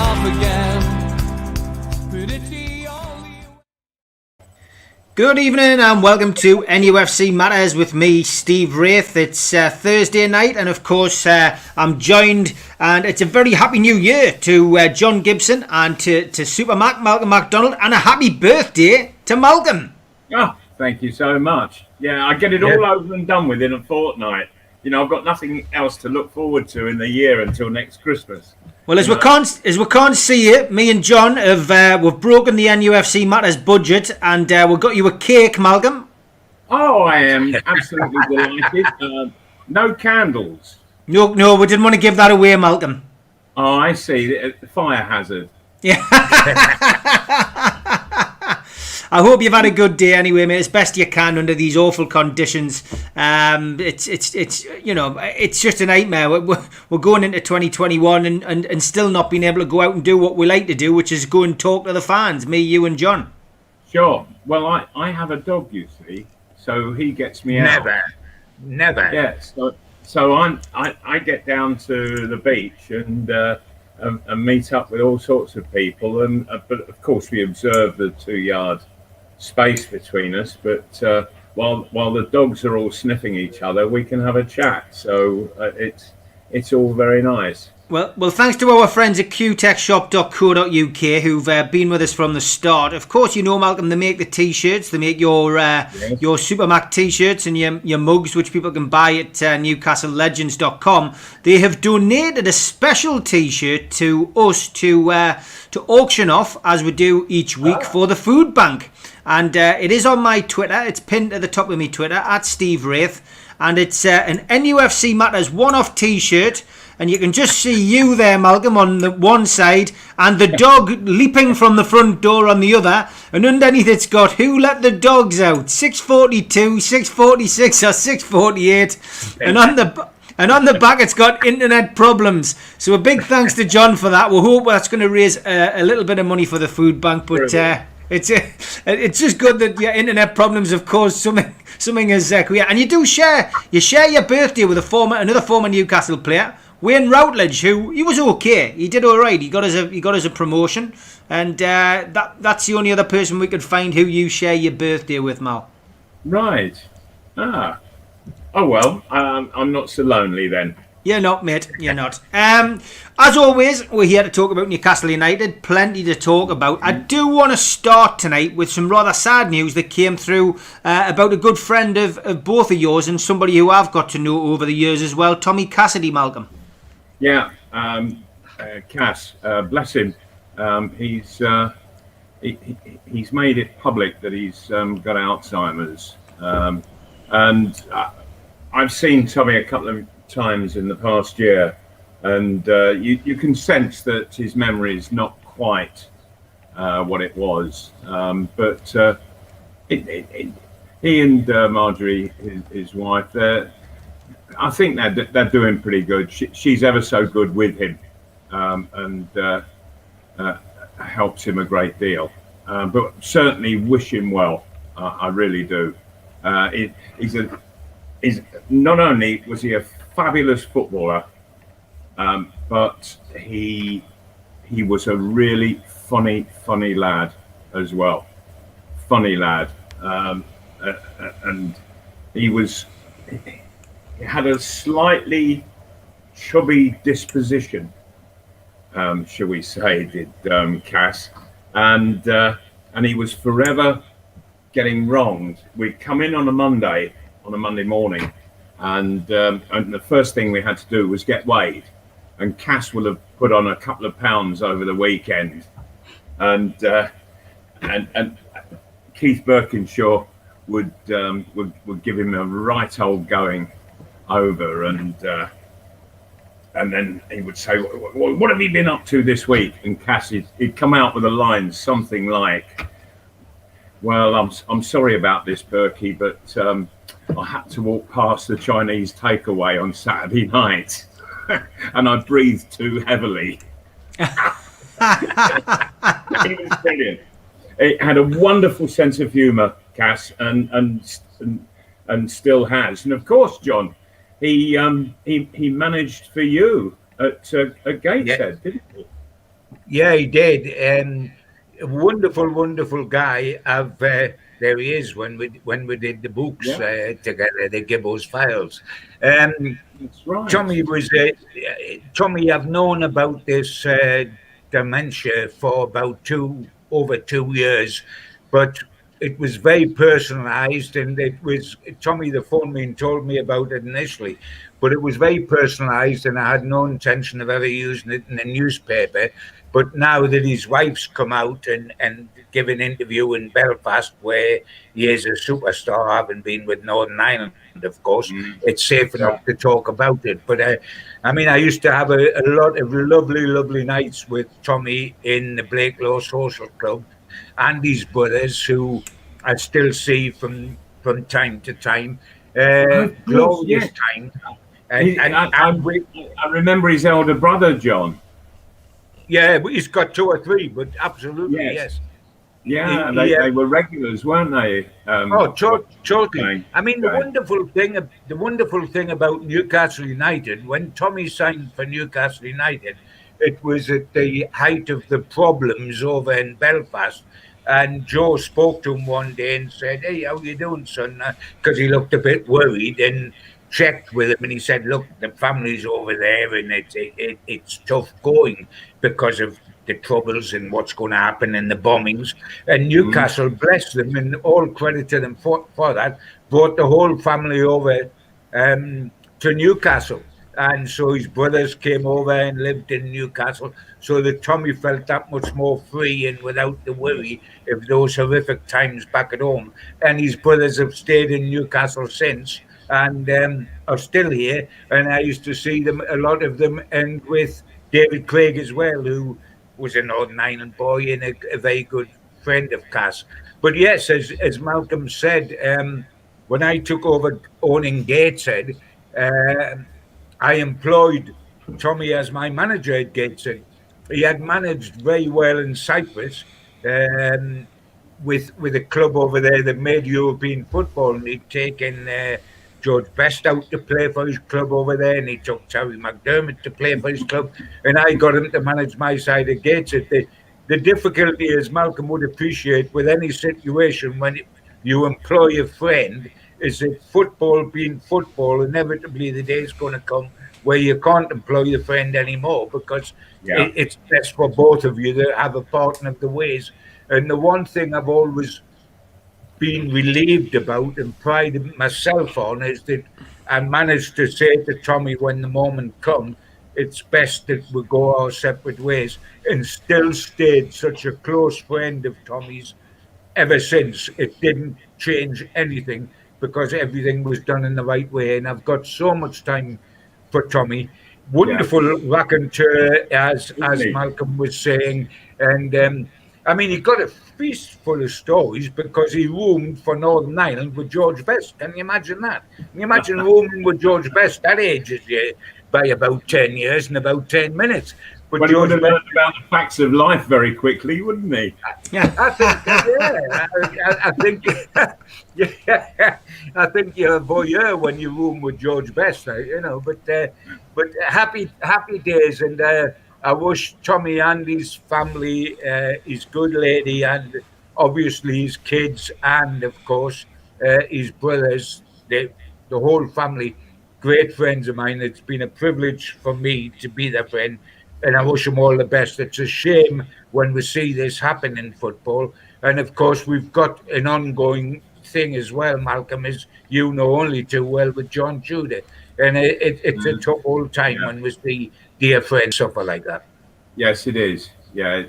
off again. But it's the only... Good evening and welcome to NUFC Matters with me, Steve Wraith. It's Thursday night and of course I'm joined, and it's a very happy new year to John Gibson and to Supermac, Malcolm MacDonald, and a happy birthday to Malcolm. Oh, thank you so much. Yeah, I get it all over and done with in a fortnight. You know, I've got nothing else to look forward to in the year until next Christmas. Well, as we can't see it, me and John we've broken the NUFC Matters budget, and we've got you a cake, Malcolm. Oh, I am absolutely delighted. No candles. No, we didn't want to give that away, Malcolm. Oh, I see. The fire hazard. Yeah. I hope you've had a good day anyway, mate. As best you can under these awful conditions. It's you know, it's just a nightmare. We're going into 2021 and still not being able to go out and do what we like to do, which is go and talk to the fans, me, you and John. Sure. Well, I have a dog, you see, so he gets me out. Never. Yeah. So I get down to the beach and meet up with all sorts of people, and but of course we observe the 2-yard space between us, but while the dogs are all sniffing each other, we can have a chat, so it's all very nice. Well, thanks to our friends at qtechshop.co.uk who've been with us from the start. Of course, you know, Malcolm, they make the t-shirts, they make your Supermac t-shirts and your mugs, which people can buy at newcastlelegends.com. They have donated a special t-shirt to us to auction off, as we do each week, for the food bank. And it is on my Twitter. It's pinned at the top of my Twitter, at Steve Wraith. And it's an NUFC Matters one-off t-shirt. And you can just see you there, Malcolm, on the one side, and the dog leaping from the front door on the other. And underneath it's got, who let the dogs out? 642, 646 or 648. And on the back it's got internet problems. So a big thanks to John for that. We hope that's going to raise a little bit of money for the food bank. But it's just good that your internet problems have caused something as queer. And you share your birthday with another former Newcastle player, Wayne Routledge, who he was okay. He did all right. He got us a promotion, and that's the only other person we could find who you share your birthday with, Mal. Right. Oh well. I'm not so lonely then. You're not, mate. You're not. As always, we're here to talk about Newcastle United. Plenty to talk about. I do want to start tonight with some rather sad news that came through about a good friend of both of yours and somebody who I've got to know over the years as well, Tommy Cassidy, Malcolm. Yeah, Cass, bless him. He's made it public that he's got Alzheimer's, and I've seen Tommy a couple of times in the past year, and you can sense that his memory is not quite what it was. But he and Marjorie, his wife, I think they're doing pretty good. She's ever so good with him, and helps him a great deal. But certainly wish him well. I really do. He's not only was he a fabulous footballer, but he was a really funny lad as well. Funny lad, and he had a slightly chubby disposition, shall we say, did Cass, and he was forever getting wronged. We'd come in on a Monday morning, and the first thing we had to do was get weighed, and Cass will have put on a couple of pounds over the weekend, and Keith Birkinshaw would give him a right old going over, and then he would say, what have you been up to this week? And Cass, he'd come out with a line something like, well, I'm sorry about this, Berkey, but I had to walk past the Chinese takeaway on Saturday night and I breathed too heavily. He was brilliant. It had a wonderful sense of humour, Cass, and still has. And of course, John, he managed for you at Gateshead, didn't he? Yeah, he did. A wonderful, wonderful guy. There he is when we did the books together, the GIBBO's files. That's right. Tommy. I've known about this dementia for about over 2 years, but it was very personalised, and it was Tommy that phoned me and told me about it initially. But it was very personalised, and I had no intention of ever using it in a newspaper. But now that his wife's come out and give an interview in Belfast where he is a superstar, having been with Northern Ireland, of course, it's safe enough to talk about it. But I used to have a lot of lovely, lovely nights with Tommy in the Blakelow Social Club and his brothers, who I still see from time to time. Glorious time. I remember his elder brother, John. Yeah, he's got 2 or 3, but absolutely, yes. Yeah, they were regulars, weren't they? Totally. I mean, the wonderful thing about Newcastle United, when Tommy signed for Newcastle United, it was at the height of the problems over in Belfast. And Joe spoke to him one day and said, "Hey, how you doing, son?" Because he looked a bit worried, and checked with him, and he said, "Look, the family's over there, and it's tough going because of the troubles and what's going to happen and the bombings." And Newcastle, bless them, and all credit to them for that, brought the whole family over to Newcastle. And so his brothers came over and lived in Newcastle, so that Tommy felt that much more free and without the worry of those horrific times back at home. And his brothers have stayed in Newcastle since, and are still here. And I used to see them, a lot of them, and with David Craig as well, who was a Northern Ireland boy and a very good friend of Cass. But yes, as Malcolm said, when I took over owning Gateshead, I employed Tommy as my manager at Gateshead. He had managed very well in Cyprus with a club over there that made European football, and he'd taken George Best out to play for his club over there, and he took Terry McDermott to play for his club, and I got him to manage my side of Gateshead. The difficulty, as Malcolm would appreciate, with any situation when you employ a friend, is that football being football, inevitably the day is going to come where you can't employ your friend anymore, because it's best for both of you to have a partner of the ways. And the one thing I've always been relieved about and prided myself on is that I managed to say to Tommy, when the moment comes, it's best that we go our separate ways, and still stayed such a close friend of Tommy's ever since. It didn't change anything, because everything was done in the right way. And I've got so much time for Tommy. Wonderful raconteur, as Malcolm was saying. And I mean, he got a feast full of stories, because he roomed for Northern Ireland with George Best. Can you imagine that? Can you imagine rooming with George Best? That ages you by about 10 years and about 10 minutes. But he would have learned about the facts of life very quickly, wouldn't he? I think you're a voyeur when you room with George Best, But happy days, and I wish Tommy and his family, his good lady, and obviously his kids, and of course his brothers, the whole family, great friends of mine. It's been a privilege for me to be their friend, and I wish them all the best. It's a shame when we see this happen in football. And of course, we've got an ongoing thing as well, Malcolm, as you know only too well, with John Tudor. And it's a tough old time when we see dear friends suffer like that. Yes, it is. Yeah,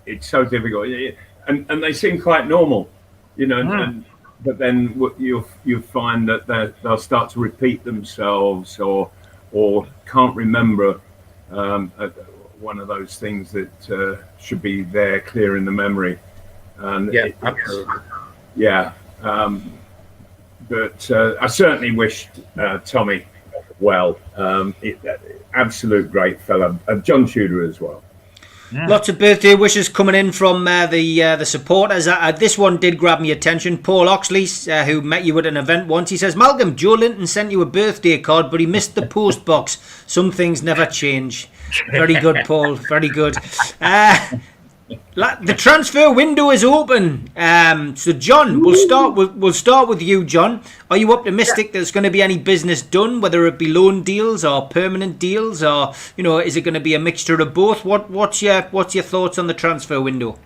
it's so difficult. And they seem quite normal, but then you'll find that they'll start to repeat themselves, or can't remember one of those things that should be there, clear in the memory. And absolutely. But I certainly wished Tommy well. Absolute great fella. John Tudor as well. Lots of birthday wishes coming in from the supporters. This one did grab me attention. Paul Oxley, who met you at an event once, he says, Malcolm, Joe Linton sent you a birthday card, but he missed the post box. Some things never change. Very good, Paul. Very good. The transfer window is open. So, John, we'll start with you, John. Are you optimistic there's going to be any business done, whether it be loan deals or permanent deals, or is it going to be a mixture of both? What's your thoughts on the transfer window?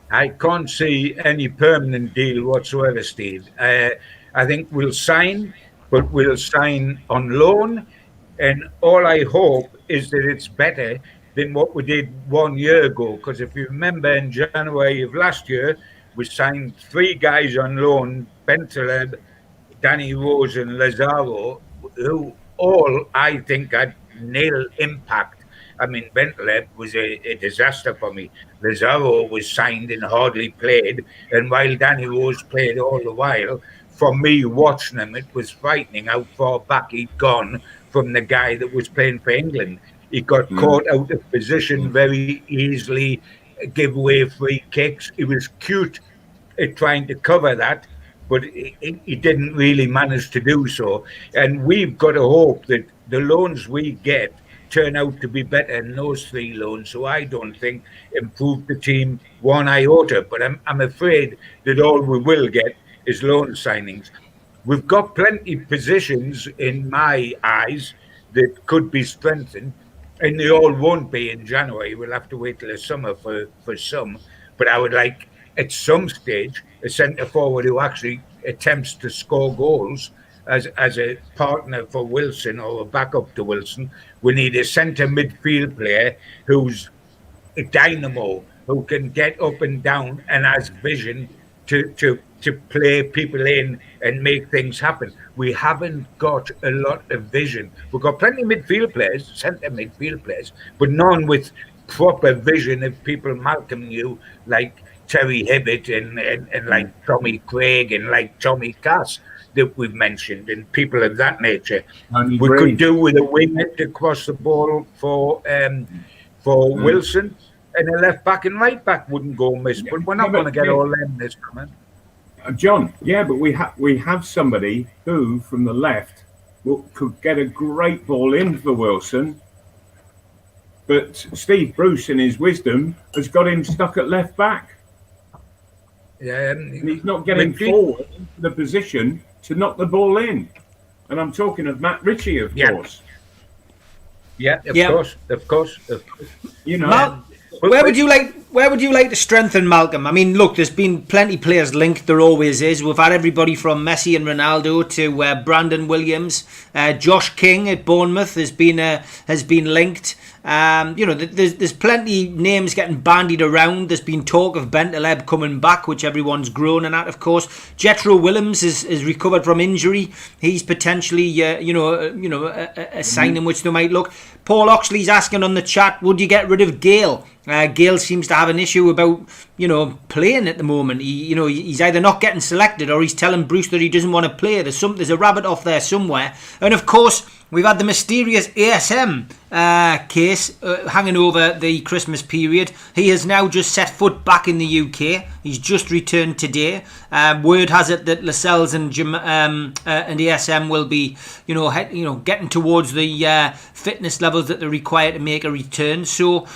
I can't see any permanent deal whatsoever, Steve. I think we'll sign, but we'll sign on loan, and all I hope is that it's better than what we did 1 year ago. Because if you remember, in January of last year, we signed 3 guys on loan: Bentaleb, Danny Rose and Lazaro, who all, I think, had nil impact. I mean, Bentaleb was a disaster for me. Lazaro was signed and hardly played. And while Danny Rose played all the while, for me watching him, it was frightening how far back he'd gone from the guy that was playing for England. He got caught out of position very easily, give away free kicks. He was cute at trying to cover that, but he didn't really manage to do so. And we've got to hope that the loans we get turn out to be better than those 3 loans. So I don't think improve the team one iota. But I'm afraid that all we will get is loan signings. We've got plenty of positions in my eyes that could be strengthened. And they all won't be in January. We'll have to wait till the summer for some. But I would like, at some stage, a centre forward who actually attempts to score goals as a partner for Wilson or a backup to Wilson. We need a centre midfield player who's a dynamo, who can get up and down and has vision to play people in and make things happen. We haven't got a lot of vision. We've got plenty of midfield players, centre midfield players, but none with proper vision of people Malcolm knew, like Terry Hibbett and like Tommy Craig and like Tommy Cass that we've mentioned, and people of that nature. We could do with a winger to cross the ball for Wilson, and a left back and right back wouldn't go miss. But we're not going to get all them this coming. John, but we have somebody who, from the left, could get a great ball in for Wilson. But Steve Bruce, in his wisdom, has got him stuck at left back. Yeah, and he's not getting forward into the position to knock the ball in. And I'm talking of Matt Ritchie, of course. Yeah, of course. Where would you like to strengthen, Malcolm? I mean, look, there's been plenty of players linked. There always is. We've had everybody from Messi and Ronaldo to Brandon Williams. Josh King at Bournemouth has been linked. There's plenty names getting bandied around. There's been talk of Bentaleb coming back, which everyone's groaning at, of course. Jethro Willems is recovered from injury. He's potentially, a signing which they might look. Paul Oxley's asking on the chat, would you get rid of Gale? Gale seems to have an issue about, playing at the moment. He's either not getting selected or he's telling Bruce that he doesn't want to play. There's a rabbit off there somewhere. And of course, we've had the mysterious ASM case hanging over the Christmas period. He has now just set foot back in the UK. He's just returned today. Word has it that Lascelles and ASM will be, getting towards the fitness levels that they're required to make a return. So,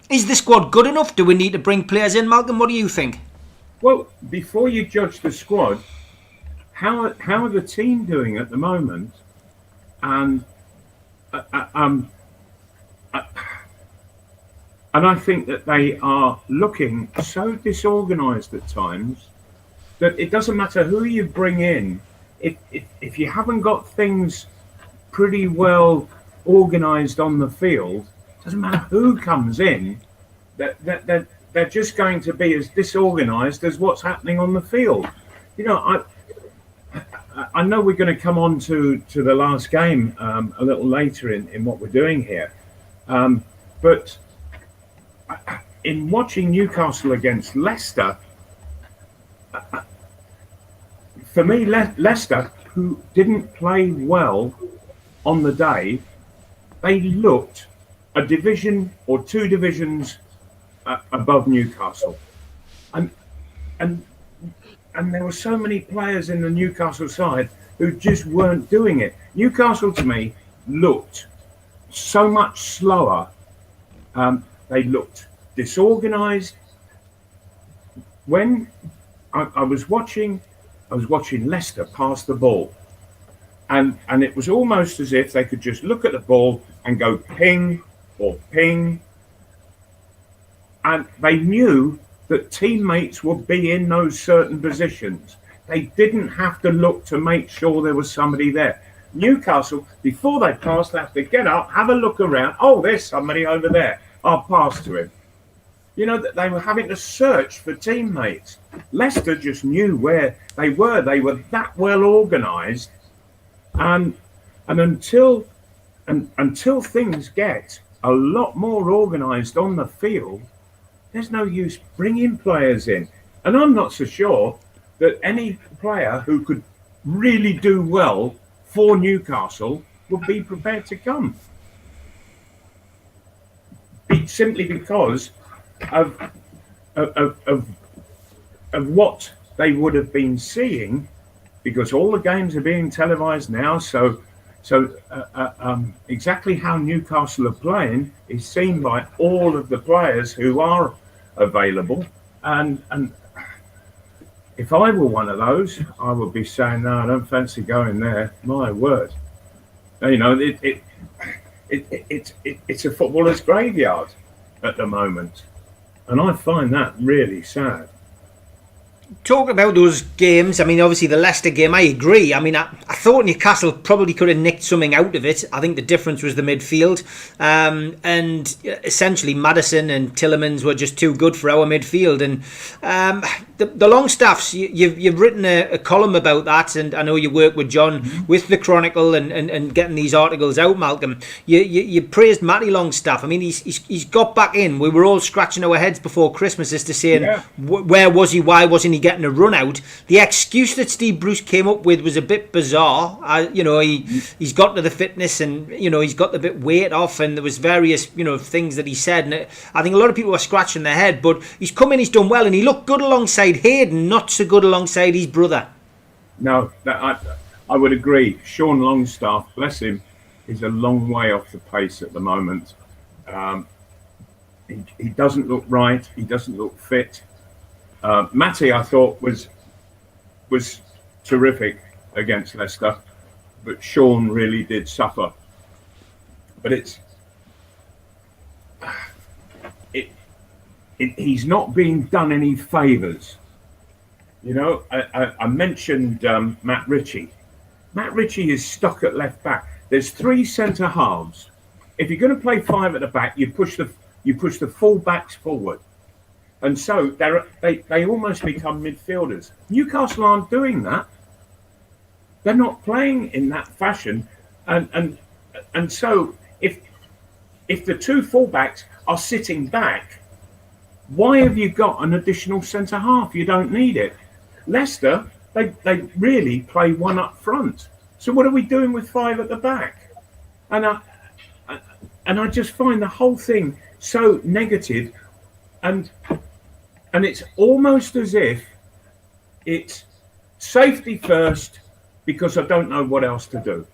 is the squad good enough? Do we need to bring players in, Malcolm? What do you think? Well, before you judge the squad, how are the team doing at the moment? And I think that they are looking so disorganised at times that it doesn't matter who you bring in. If you haven't got things pretty well organised on the field, it doesn't matter who comes in. They're just going to be as disorganised as what's happening on the field. I know we're going to come on to the last game a little later in what we're doing here. But in watching Newcastle against Leicester, for me, Leicester, who didn't play well on the day, they looked a division or 2 divisions above Newcastle, and and and there were so many players in the Newcastle side who just weren't doing it. Newcastle to me looked so much slower. They looked disorganised. When I was watching Leicester pass the ball, and it was almost as if they could just look at the ball and go ping or ping, and they knew that teammates would be in those certain positions. They didn't have to look to make sure there was somebody there. Newcastle, before they passed, they have to get up, have a look around. Oh, there's somebody over there. I'll pass to him. You know, that they were having to search for teammates. Leicester just knew where they were. They were that well organised, and until things get a lot more organised on the field, there's no use bringing players in. And I'm not so sure that any player who could really do well for Newcastle would be prepared to come. Simply because of what they would have been seeing, because all the games are being televised now. So exactly how Newcastle are playing is seen by all of the players who are available. And if I were one of those, I would be saying, no, I don't fancy going there. My word. You know, it's a footballer's graveyard at the moment. And I find that really sad. Talk about those games. I mean, obviously the Leicester game, I agree. I mean, I thought Newcastle probably could have nicked something out of it. I think the difference was the midfield. And essentially Maddison and Tielemans were just too good for our midfield. And the Longstaffs, you've written a column about that, and I know you work with John with the Chronicle and getting these articles out, Malcolm. You praised Matty Longstaff. I mean, he's got back in. We were all scratching our heads before Christmas as to saying, where was he? Why wasn't he getting a run out? The excuse that Steve Bruce came up with was a bit bizarre. You know, he's got to the fitness, and you know, he's got the bit weight off, and there was various, you know, things that he said, and I think a lot of people were scratching their head. But he's come in, he's done well, and he looked good alongside Hayden, not so good alongside his brother. No, I would agree. Sean Longstaff, bless him, is a long way off the pace at the moment. He doesn't look right. He doesn't look fit. Matty, I thought, was terrific against Leicester, but Sean really did suffer. But he's not being done any favours. You know, I mentioned Matt Ritchie. Matt Ritchie is stuck at left back. There's three centre halves. If you're going to play five at the back, you push the full backs forward. And so they almost become midfielders. Newcastle aren't doing that. They're not playing in that fashion. And so if the two fullbacks are sitting back, why have you got an additional centre half? You don't need it. Leicester, they really play one up front. So what are we doing with five at the back? And I just find the whole thing so negative, and it's almost as if it's safety first because I don't know what else to do.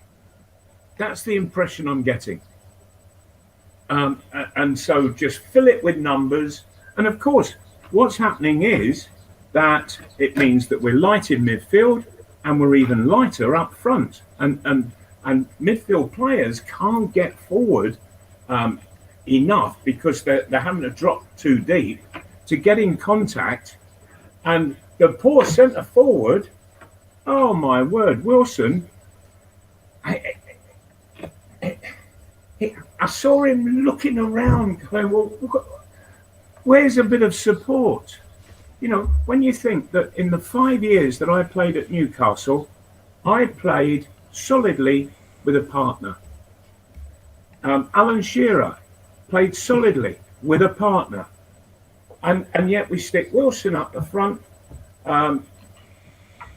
That's the impression I'm getting. And so just fill it with numbers. And of course, what's happening is that it means that we're light in midfield and we're even lighter up front. And midfield players can't get forward enough because they're having to drop too deep to get in contact. And the poor centre forward, oh my word, Wilson, I saw him looking around going, well, where's a bit of support? You know, when you think that in the 5 years that I played at Newcastle, I played solidly with a partner. Alan Shearer played solidly with a partner. And yet we stick Wilson up the front,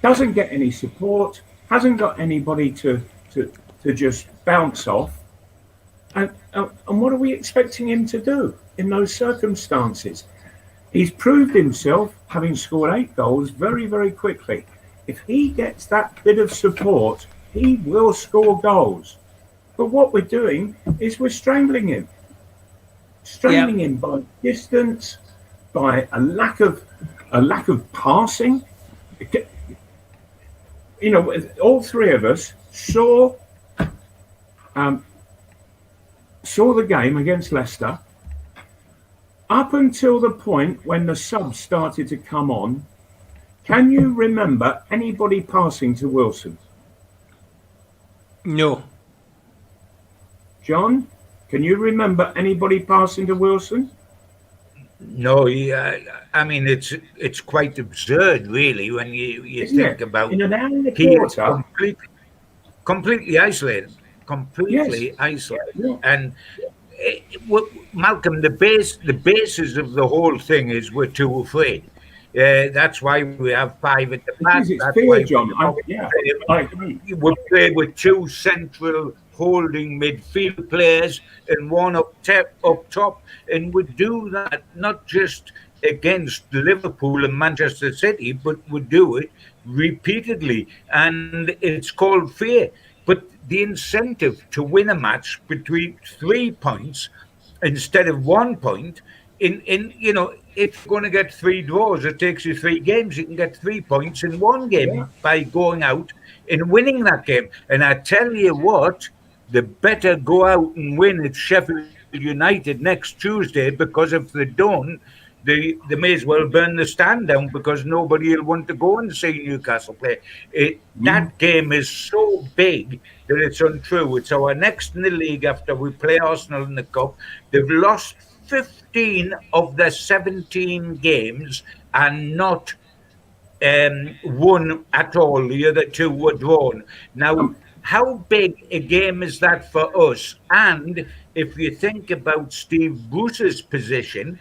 doesn't get any support, hasn't got anybody to just bounce off. And what are we expecting him to do in those circumstances? He's proved himself, having scored 8 goals very, very quickly. If he gets that bit of support, he will score goals. But what we're doing is we're strangling him. Strangling him by distance, by a lack of passing. You know, all three of us saw the game against Leicester. Up until the point when the subs started to come on, can you remember anybody passing to Wilson? No. John, can you remember anybody passing to Wilson? No, I mean it's quite absurd, really, when you think about in an hour and a quarter, completely isolated, Yeah. and. Malcolm, the basis of the whole thing is we're too afraid. That's why we have 5 at the back. That's fear, why John. I agree. We play with 2 central holding midfield players and 1 up top, and we do that not just against Liverpool and Manchester City, but we do it repeatedly, and it's called fear. But the incentive to win a match between 3 points instead of 1 point, if you're going to get 3 draws, it takes you 3 games. You can get 3 points in 1 game by going out and winning that game. And I tell you what, they better go out and win at Sheffield United next Tuesday, because if they don't, they may as well burn the stand down, because nobody will want to go and see Newcastle play. That game is so big that it's untrue. It's our next in the league after we play Arsenal in the Cup. They've lost 15 of their 17 games and not won at all. The other 2 were drawn. Now, how big a game is that for us? And if you think about Steve Bruce's position,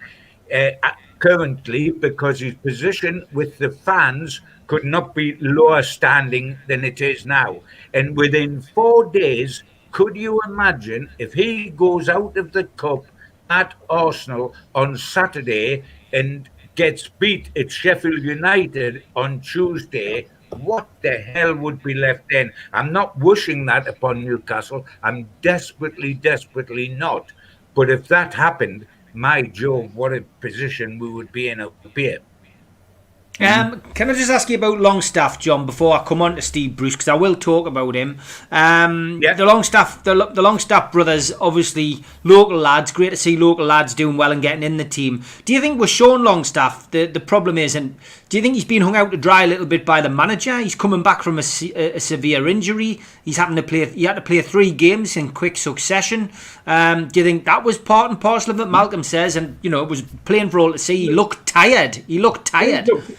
currently, because his position with the fans could not be lower standing than it is now. And within 4 days, could you imagine if he goes out of the Cup at Arsenal on Saturday and gets beat at Sheffield United on Tuesday? What the hell would be left then? I'm not wishing that upon Newcastle. I'm desperately not. But if that happened, my Jove, what a position we would be in up here. Can I just ask you about Longstaff, John, before I come on to Steve Bruce, because I will talk about him. The Longstaff brothers, obviously local lads. Great to see local lads doing well and getting in the team. Do you think with Sean Longstaff, the problem is, and do you think he's been hung out to dry a little bit by the manager? He's coming back from a severe injury. He had to play 3 games in quick succession. Do you think that was part and parcel of it? Malcolm says, and it was plain for all to see. He looked tired. He looked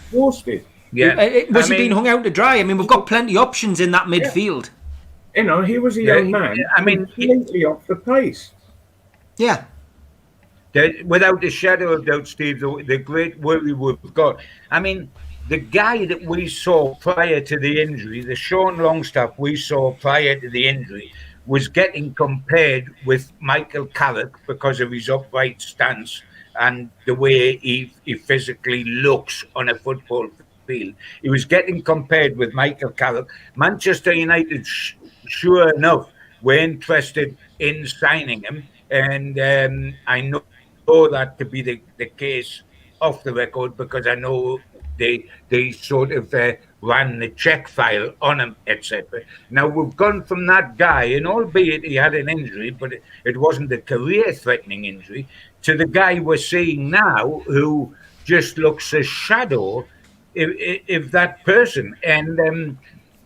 exhausted. Yeah. Was he being hung out to dry? I mean, we've got plenty of options in that midfield. He was a young man. Completely off the pace. Yeah. Without a shadow of doubt, Steve, the great worry we've got. I mean, the guy that we saw prior to the injury, the Sean Longstaff we saw prior to the injury, was getting compared with Michael Carrick because of his upright stance and the way he physically looks on a football field. He was getting compared with Michael Carrick. Manchester United, sure enough, were interested in signing him, and I know that to be the case off the record, because I know they sort of ran the check file on him, etc. Now we've gone from that guy, and albeit he had an injury, but it wasn't a career-threatening injury, to the guy we're seeing now, who just looks a shadow of that person. And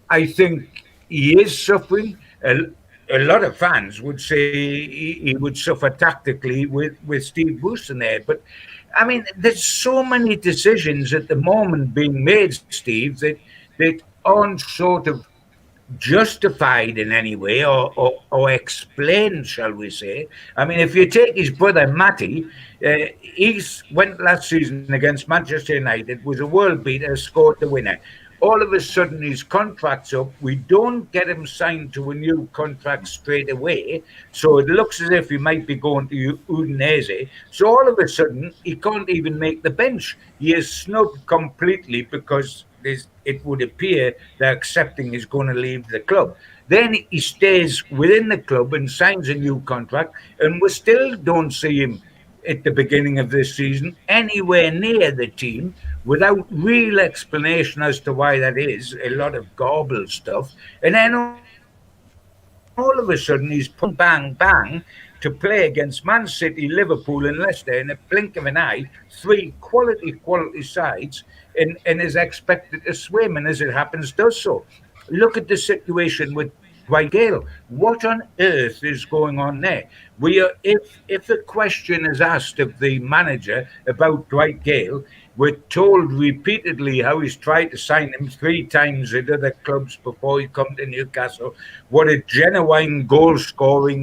I think he is suffering. A lot of fans would say he would suffer tactically with Steve Bruce in there. But, I mean, there's so many decisions at the moment being made, Steve, that aren't sort of justified in any way or explained, shall we say. I mean, if you take his brother Matty, he went last season against Manchester United, was a world beater, scored the winner. all of a sudden his contract's up. We don't get him signed to a new contract straight away. So it looks as if he might be going to Udinese. So all of a sudden he can't even make the bench. He is snubbed completely because it would appear they're accepting he's going to leave the club. Then he stays within the club and signs a new contract, and we still don't see him at the beginning of this season anywhere near the team, without real explanation as to why that is. A lot of garbled stuff. And then all of a sudden he's put bang, bang to play against Man City, Liverpool and Leicester in a blink of an eye, 3 quality sides, and is expected to swim, and as it happens, does so. Look at the situation with Dwight Gale. What on earth is going on there? If a question is asked of the manager about Dwight Gale, we're told repeatedly how he's tried to sign him 3 times at other clubs before he come to Newcastle. What a genuine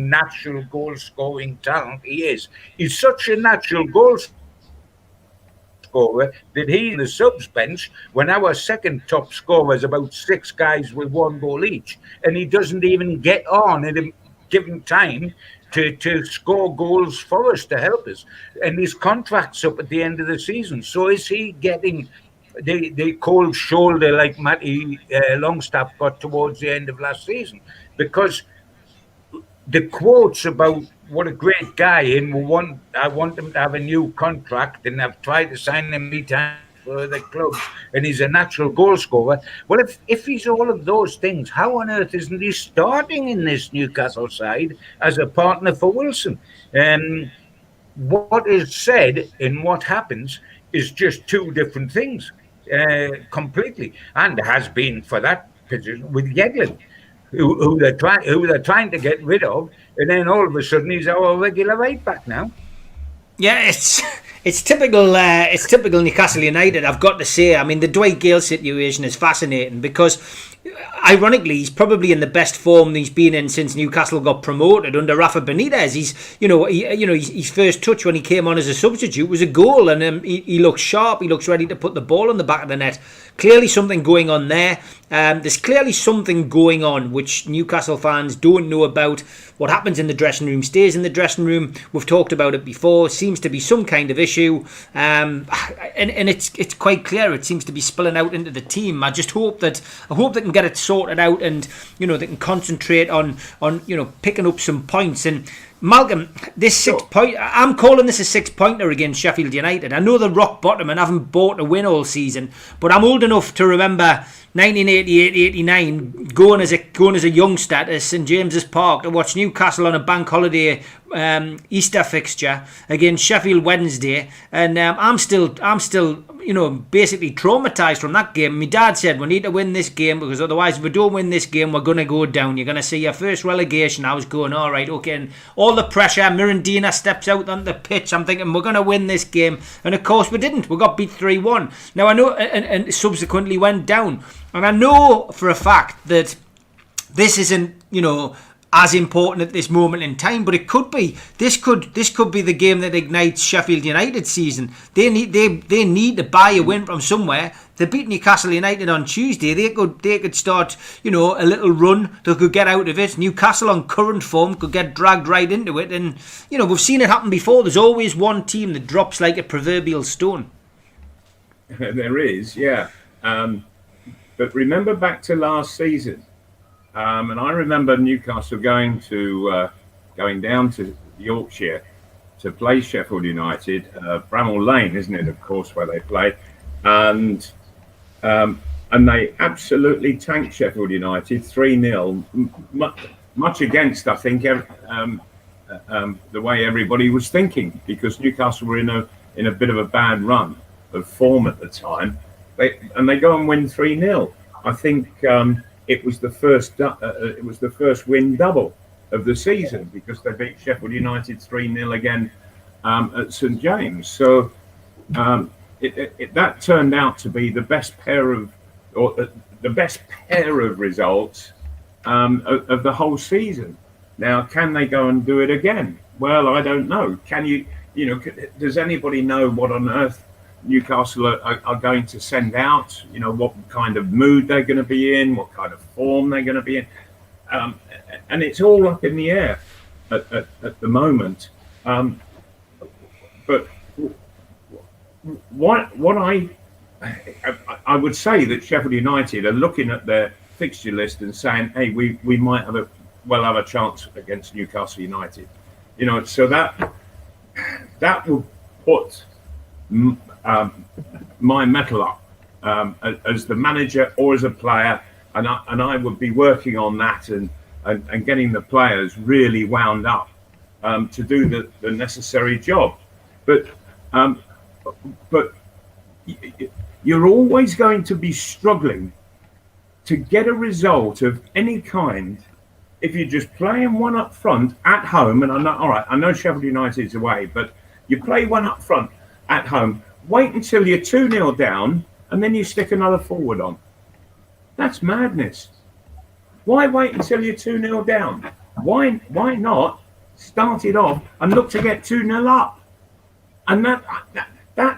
natural goal-scoring talent he is. He's such a natural goal scorer that he in the subs bench, when our second top scorer is about 6 guys with 1 goal each, and he doesn't even get on at a given time to score goals for us to help us. And his contract's up at the end of the season. So is he getting the cold shoulder like Matty Longstaff got towards the end of last season? Because the quotes about what a great guy, and I want him to have a new contract, and I've tried to sign him many times for other clubs, and he's a natural goal scorer. Well, if he's all of those things, how on earth isn't he starting in this Newcastle side as a partner for Wilson? What is said and what happens is just 2 different things completely, and has been for that position with Yedlin, who they're trying to get rid of, and then all of a sudden he's our regular right back now. Yeah, it's typical. It's typical Newcastle United, I've got to say. I mean, the Dwight Gale situation is fascinating because, ironically, he's probably in the best form he's been in since Newcastle got promoted under Rafa Benitez. His first touch when he came on as a substitute was a goal, and he looks sharp. He looks ready to put the ball in the back of the net. Clearly something going on there. There's clearly something going on which Newcastle fans don't know about. What happens in the dressing room stays in the dressing room. We've talked about it before. Seems to be some kind of issue, and it's quite clear. It seems to be spilling out into the team. I hope they can get it sorted out, and they can concentrate on picking up some points. And Malcolm, this 6 point, I'm calling this a 6-pointer against Sheffield United. I know they're rock bottom and haven't bought a win all season, but I'm old enough to remember 1988-89 going as a youngster to St James's Park to watch Newcastle on a bank holiday Easter fixture against Sheffield Wednesday, and I'm still basically traumatised from that game. My dad said we need to win this game because otherwise if we don't win this game we're going to go down. You're going to see your first relegation. I was going, all right, okay, and all the pressure, Mirandina steps out on the pitch, I'm thinking we're going to win this game, and of course we didn't. We got beat 3-1. Now I know, and subsequently went down, and I know for a fact that this isn't as important at this moment in time, but it could be. This could be the game that ignites Sheffield United's season. They need to buy a win from somewhere. They beat Newcastle United on Tuesday. They could start a little run. They could get out of it. Newcastle on current form could get dragged right into it, and we've seen it happen before. There's always one team that drops like a proverbial stone. There is, yeah. But remember back to last season. And I remember Newcastle going down to Yorkshire to play Sheffield United, Bramall Lane, isn't it? Of course, where they play, and they absolutely tanked Sheffield United 3-0, much against I think the way everybody was thinking, because Newcastle were in a bit of a bad run of form at the time. They go and win 3-0. I think. It was the first win double of the season because they beat Sheffield United 3-0 again at St James. So that turned out to be the best pair of results of the whole season. Now, can they go and do it again? Well, I don't know. Can you? Does anybody know what on earth Newcastle are going to send out, what kind of mood they're going to be in, what kind of form they're going to be in. And it's all up in the air at the moment. But what I would say that Sheffield United are looking at their fixture list and saying, hey, we might have a chance against Newcastle United. So that will put my mettle up as the manager or as a player, and I would be working on that and getting the players really wound up to do the necessary job. But you're always going to be struggling to get a result of any kind if you're just playing one up front at home. And I know Sheffield United is away, but you play one up front at home, wait until you're 2-0 down, and then you stick another forward on. That's madness. Why wait until you're 2-0 down? Why not start it off and look to get 2-0 up? And that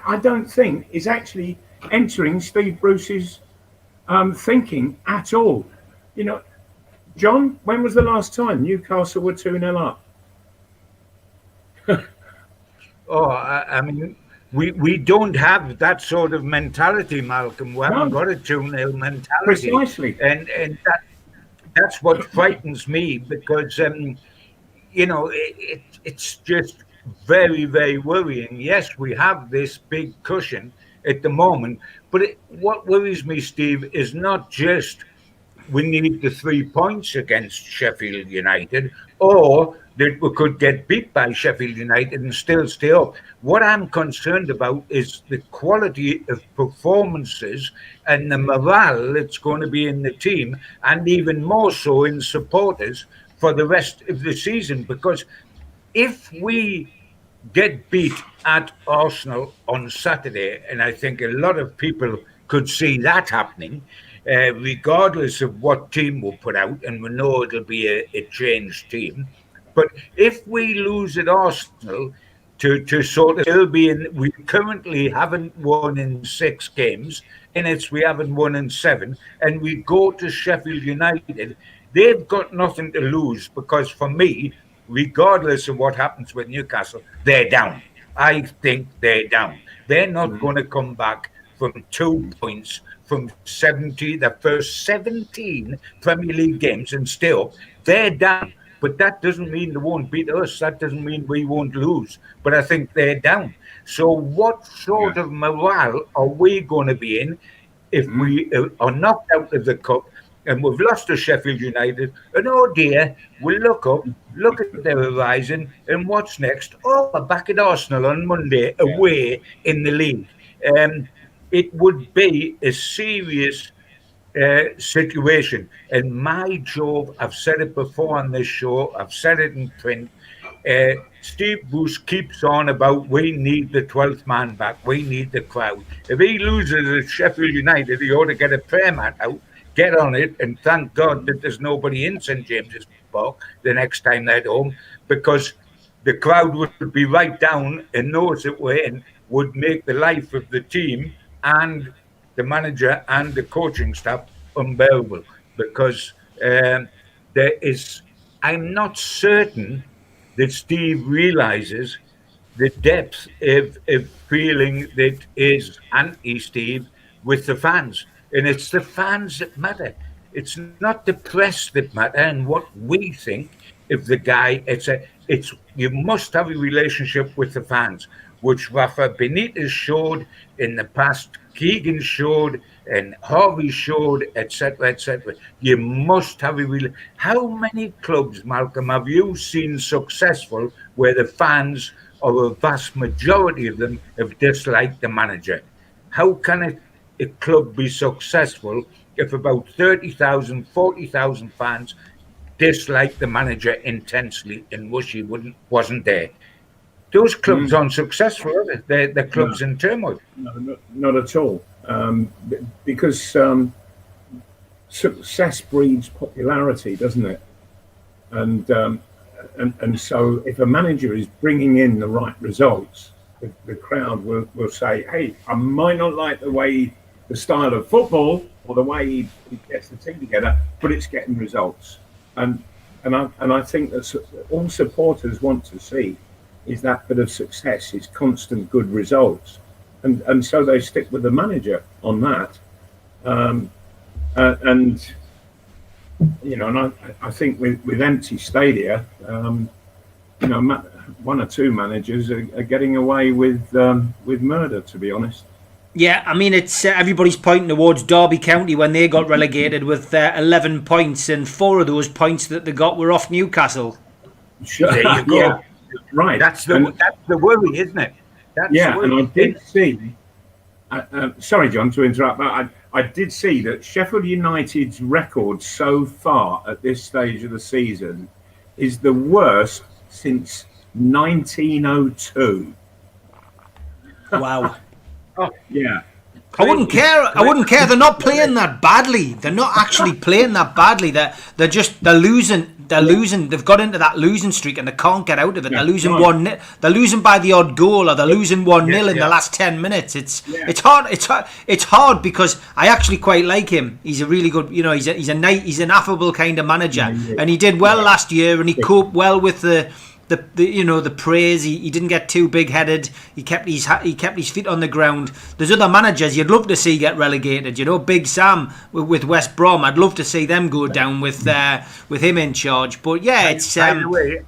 I don't think is actually entering Steve Bruce's thinking at all. John, when was the last time Newcastle were 2-0 up? I mean, we don't have that sort of mentality, Malcolm. We haven't got a 2-0 mentality. Precisely. And that's what frightens me, because, it's just very, very worrying. Yes, we have this big cushion at the moment, but what worries me, Steve, is not just we need the 3 points against Sheffield United, or that we could get beat by Sheffield United and still stay up. What I'm concerned about is the quality of performances and the morale that's going to be in the team, and even more so in supporters for the rest of the season. Because if we get beat at Arsenal on Saturday, and I think a lot of people could see that happening, regardless of what team we'll put out, and we know it'll be a changed team. But if we lose at Arsenal to sort of still be in, we currently haven't won in 6 games, and we haven't won in 7, and we go to Sheffield United, they've got nothing to lose, because for me, regardless of what happens with Newcastle, they're down. I think they're down. They're not going to come back from 2 points from the first 17 Premier League games and stay up. They're down. But that doesn't mean they won't beat us. That doesn't mean we won't lose. But I think they're down. So what sort of morale are we going to be in if we are knocked out of the cup and we've lost to Sheffield United? And oh dear, we look up, look at their horizon, and what's next? Oh, we're back at Arsenal on Monday, away in the league. It would be a serious situation. And my job, I've said it before on this show, I've said it in print, Steve Bruce keeps on about we need the 12th man back, we need the crowd. If he loses at Sheffield United, he ought to get a prayer mat out, get on it, and thank God that there's nobody in St James's Park the next time they're at home, because the crowd would be right down and knows it way and would make the life of the team and the manager and the coaching staff unbearable. Because I'm not certain that Steve realizes the depth of feeling that is anti-Steve with the fans. And it's the fans that matter. It's not the press that matter and what we think of the guy. You must have a relationship with the fans, which Rafa Benitez showed in the past, Keegan showed, and Harvey showed, etc., etc. You must have a How many clubs, Malcolm, have you seen successful where the fans, or a vast majority of them, have disliked the manager? How can a club be successful if about 30,000, 40,000 fans dislike the manager intensely and wish he wasn't there? Those clubs aren't successful, are they? They're clubs in turmoil. No, not at all. Because success breeds popularity, doesn't it? And so if a manager is bringing in the right results, the crowd will say, hey, I might not like the style of football or the way he gets the team together, but it's getting results. And I think that all supporters want to see is that bit of success, is constant good results. And so they stick with the manager on that. And I think with empty stadia, one or two managers are getting away with murder, to be honest. Yeah, I mean, it's everybody's pointing towards Derby County when they got relegated with 11 points, and 4 of those points that they got were off Newcastle. Sure. There you go. Yeah, right. That's the worry, isn't it? That's and I did see. Sorry, John, to interrupt, but I did see that Sheffield United's record so far at this stage of the season is the worst since 1902. Wow. Yeah. I wouldn't care. They're not playing that badly. They're not actually playing that badly. They're losing. They've got into that losing streak and they can't get out of it. They're losing 1-0. They're losing by the odd goal, or they're losing 1-0 in the last 10 minutes. It's hard. It's hard because I actually quite like him. He's a really good. He's an affable kind of manager, and he did well last year, and he coped well with the praise. He didn't get too big-headed. He kept his feet on the ground. There's other managers you'd love to see get relegated. Big Sam with West Brom. I'd love to see them go down with him in charge. But yeah, it's. By the way,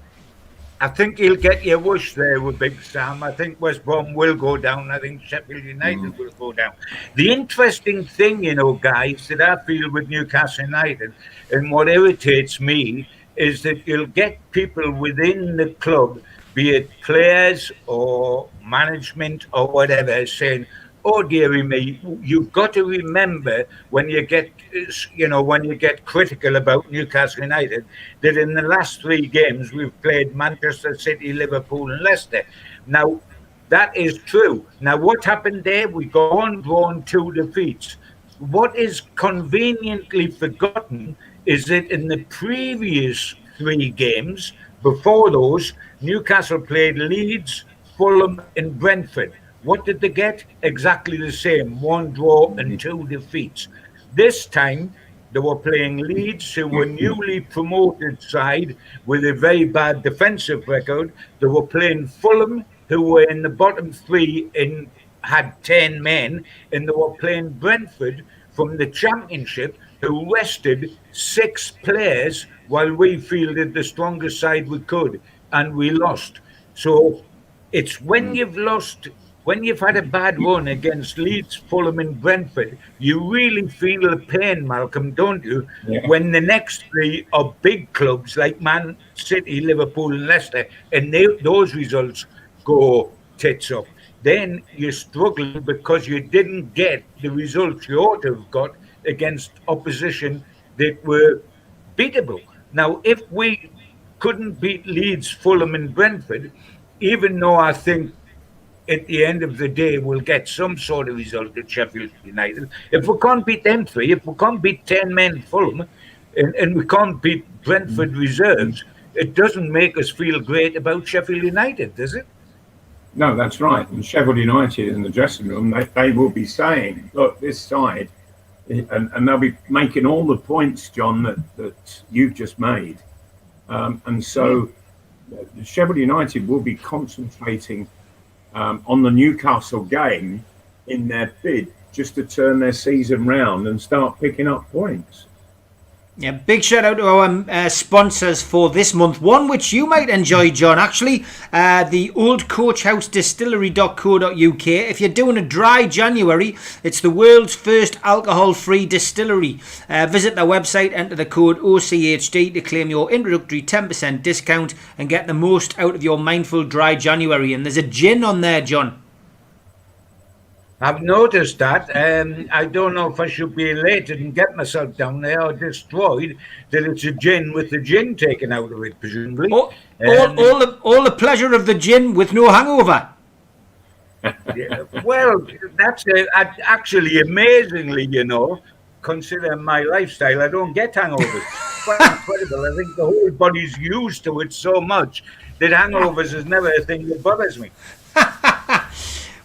I think he'll get your wish there with Big Sam. I think West Brom will go down. I think Sheffield United will go down. The interesting thing, guys, that I feel with Newcastle United, and what irritates me, is that you'll get people within the club, be it players or management or whatever, saying, oh dearie me, you've got to remember when you get critical about Newcastle United, that in the last 3 games we've played Manchester City, Liverpool and Leicester. Now, that is true. Now, what happened there? We go on drawn 2 defeats. What is conveniently forgotten is that in the previous 3 games, before those, Newcastle played Leeds, Fulham and Brentford. What did they get? Exactly the same, 1 draw and 2 defeats. This time, they were playing Leeds, who were newly promoted side with a very bad defensive record. They were playing Fulham, who were in the bottom 3 and had 10 men, and they were playing Brentford from the Championship, who rested 6 players while we fielded the strongest side we could, and we lost. So it's when you've lost, when you've had a bad run against Leeds, Fulham and Brentford, you really feel the pain, Malcolm, don't you? Yeah. When the next 3 are big clubs like Man City, Liverpool and Leicester, and those results go tits up. Then you're struggling because you didn't get the results you ought to have got against opposition that were beatable. Now, if we couldn't beat Leeds, Fulham and Brentford, even though I think at the end of the day we'll get some sort of result at Sheffield United, if we can't beat them 3, if we can't beat 10 men Fulham, and we can't beat Brentford reserves, it doesn't make us feel great about Sheffield United, does it? No, that's right. And Sheffield United in the dressing room, they will be saying, look, this side, and they'll be making all the points, John, that you've just made. And so Sheffield United will be concentrating on the Newcastle game in their bid just to turn their season round and start picking up points. Yeah, big shout out to our sponsors for this month. One which you might enjoy, John, actually. The Old Coach House Distillery.co.uk. If you're doing a dry January, it's the world's first alcohol-free distillery. Visit their website, enter the code OCHD to claim your introductory 10% discount and get the most out of your mindful dry January. And there's a gin on there, John. I've noticed that. I don't know if I should be elated and get myself down there or destroyed that it's a gin with the gin taken out of it, presumably. All the pleasure of the gin with no hangover. Yeah, well, that's actually amazingly, considering my lifestyle, I don't get hangovers. It's quite incredible. I think the whole body's used to it so much that hangovers is never a thing that bothers me.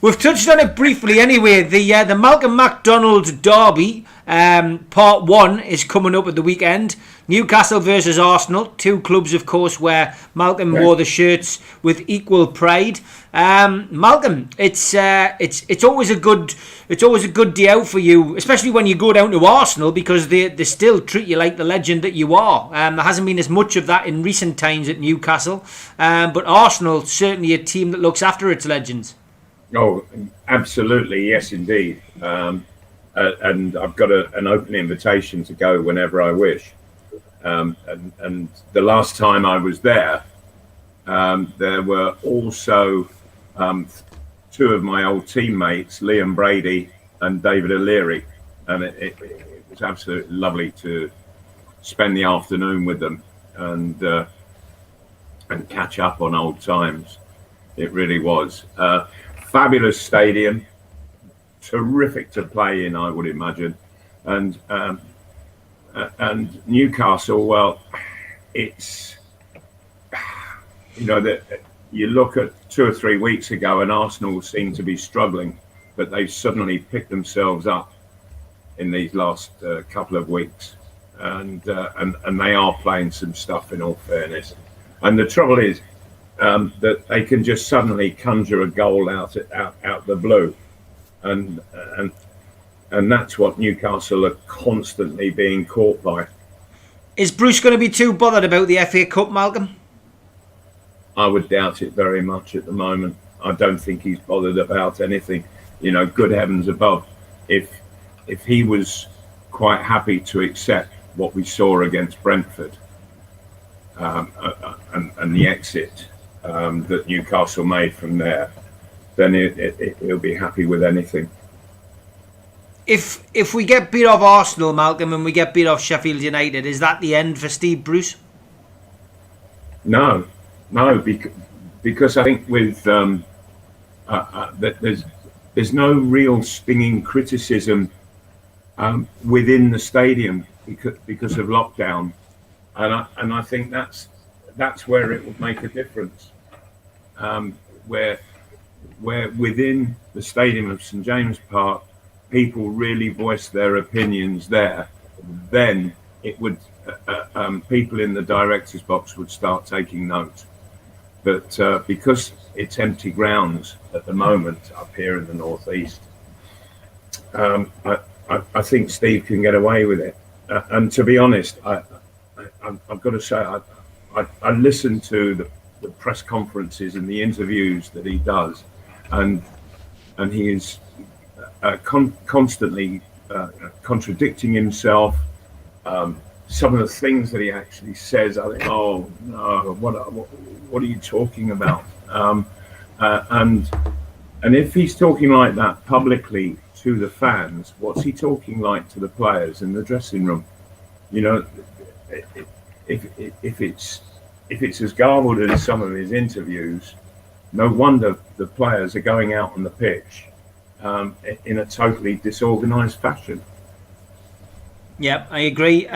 We've touched on it briefly anyway. The Malcolm MacDonald derby, part 1, is coming up at the weekend. Newcastle versus Arsenal, two clubs, of course, where Malcolm wore the shirts with equal pride. Malcolm, it's always a good day out for you, especially when you go down to Arsenal, because they still treat you like the legend that you are. There hasn't been as much of that in recent times at Newcastle, but Arsenal certainly a team that looks after its legends. Oh, absolutely, yes, indeed. And I've got an open invitation to go whenever I wish. And the last time I was there, there were also two of my old teammates, Liam Brady and David O'Leary, and it was absolutely lovely to spend the afternoon with them and catch up on old times. It really was. Fabulous stadium, terrific to play in, I would imagine, and Newcastle. Well, it's that you look at 2 or 3 weeks ago, and Arsenal seemed to be struggling, but they've suddenly picked themselves up in these last couple of weeks, and they are playing some stuff, in all fairness. And the trouble is, that they can just suddenly conjure a goal out the blue, and that's what Newcastle are constantly being caught by. Is Bruce going to be too bothered about the FA Cup, Malcolm? I would doubt it very much at the moment. I don't think he's bothered about anything. Good heavens above, if he was quite happy to accept what we saw against Brentford, and the exit that Newcastle made from there, then he'll be happy with anything. If we get beat off Arsenal, Malcolm, and we get beat off Sheffield United, is that the end for Steve Bruce? No, because I think with there's no real stinging criticism within the stadium because of lockdown, and I think that's where it would make a difference. Where within the stadium of St James Park, people really voice their opinions there, then it would people in the director's box would start taking note. But because it's empty grounds at the moment up here in the northeast, I think Steve can get away with it. And to be honest, I've got to say, I listen to the press conferences and the interviews that he does, and he is constantly contradicting himself. Some of the things that he actually says, I think, oh no, what are you talking about? And if he's talking like that publicly to the fans, what's he talking like to the players in the dressing room? If it's as garbled as some of his interviews, no wonder the players are going out on the pitch in a totally disorganised fashion. Yeah, I agree.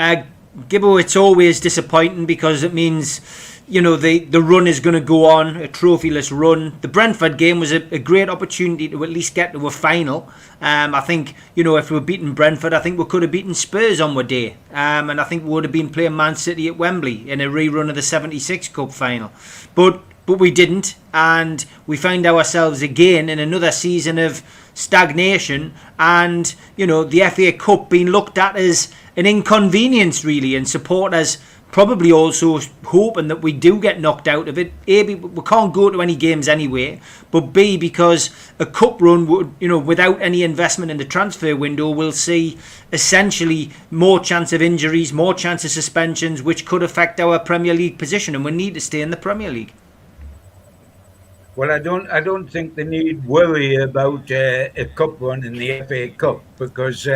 GIBBO, it's always disappointing because it means, the run is going to go on, a trophyless run. The Brentford game was a great opportunity to at least get to a final. I think, if we were beating Brentford, I think we could have beaten Spurs on the day. And I think we would have been playing Man City at Wembley in a rerun of the 76 Cup final. But we didn't, and we found ourselves again in another season of stagnation, and the FA Cup being looked at as an inconvenience really, and supporters probably also hoping that we do get knocked out of it. A, we can't go to any games anyway, but B, because a cup run would, without any investment in the transfer window, we'll see essentially more chance of injuries, more chance of suspensions, which could affect our Premier League position, and we need to stay in the Premier League. Well, I don't think they need worry about a cup run in the FA Cup, because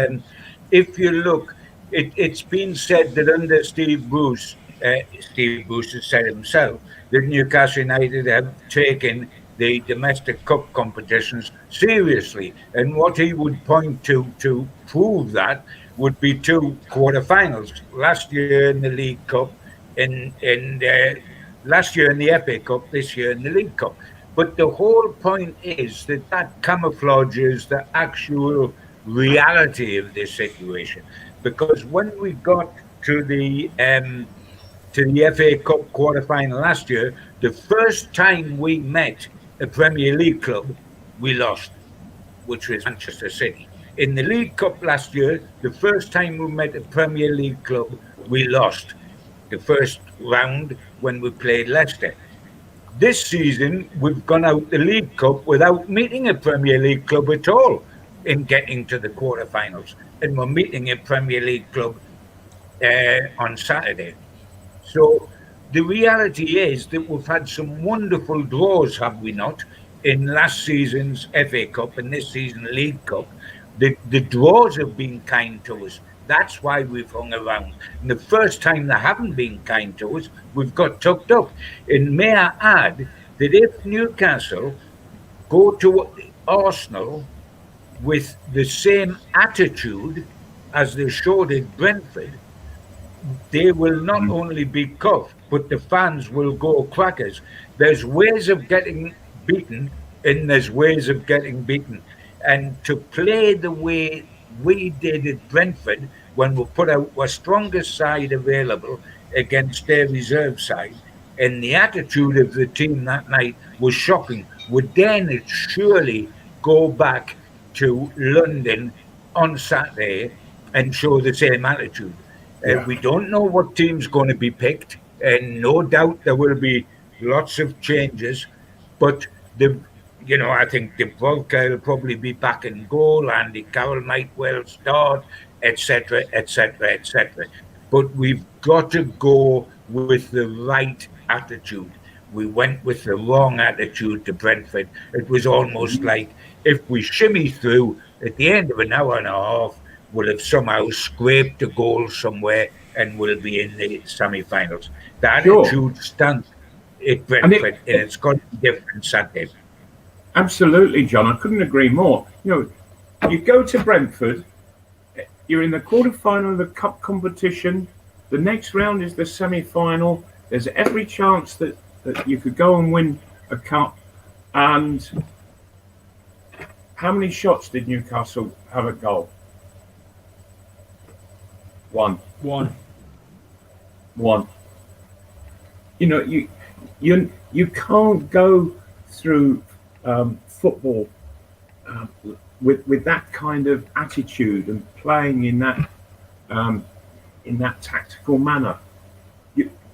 if you look, it's been said that under Steve Bruce has said himself that Newcastle United have taken the domestic cup competitions seriously, and what he would point to prove that would be 2 quarterfinals last year in the League Cup, last year in the FA Cup, this year in the League Cup. But the whole point is that camouflages the actual reality of this situation. Because when we got to the FA Cup quarter-final last year, the first time we met a Premier League club, we lost, which was Manchester City. In the League Cup last year, the first time we met a Premier League club, we lost the first round when we played Leicester. This season, we've gone out the League Cup without meeting a Premier League club at all in getting to the quarterfinals. And we're meeting a Premier League club on Saturday. So the reality is that we've had some wonderful draws, have we not, in last season's FA Cup and this season's League Cup. The draws have been kind to us. That's why we've hung around. And the first time they haven't been kind to us, we've got tucked up. And may I add that if Newcastle go to Arsenal with the same attitude as they showed at Brentford, they will not only be cuffed, but the fans will go crackers. There's ways of getting beaten, and there's ways of getting beaten. And to play the way we did at Brentford, when we put out our strongest side available against their reserve side, and the attitude of the team that night was shocking, would then surely go back to London on Saturday and show the same attitude. We don't know what team's going to be picked, and no doubt there will be lots of changes. But I think Dubravka will probably be back in goal. Andy Carroll might well start, etc., etc., etc. But we've got to go with the right attitude. We went with the wrong attitude to Brentford. It was almost like if we shimmy through at the end of an hour and a half, we'll have somehow scraped a goal somewhere and we'll be in the semi-finals. The attitude stunk at Brentford, and it's got to be different Saturday. Absolutely, John. I couldn't agree more. You go to Brentford, you're in the quarter-final of the cup competition. The next round is the semi-final. There's every chance that you could go and win a cup. And how many shots did Newcastle have at goal? One. You can't go through football with that kind of attitude and playing in that tactical manner.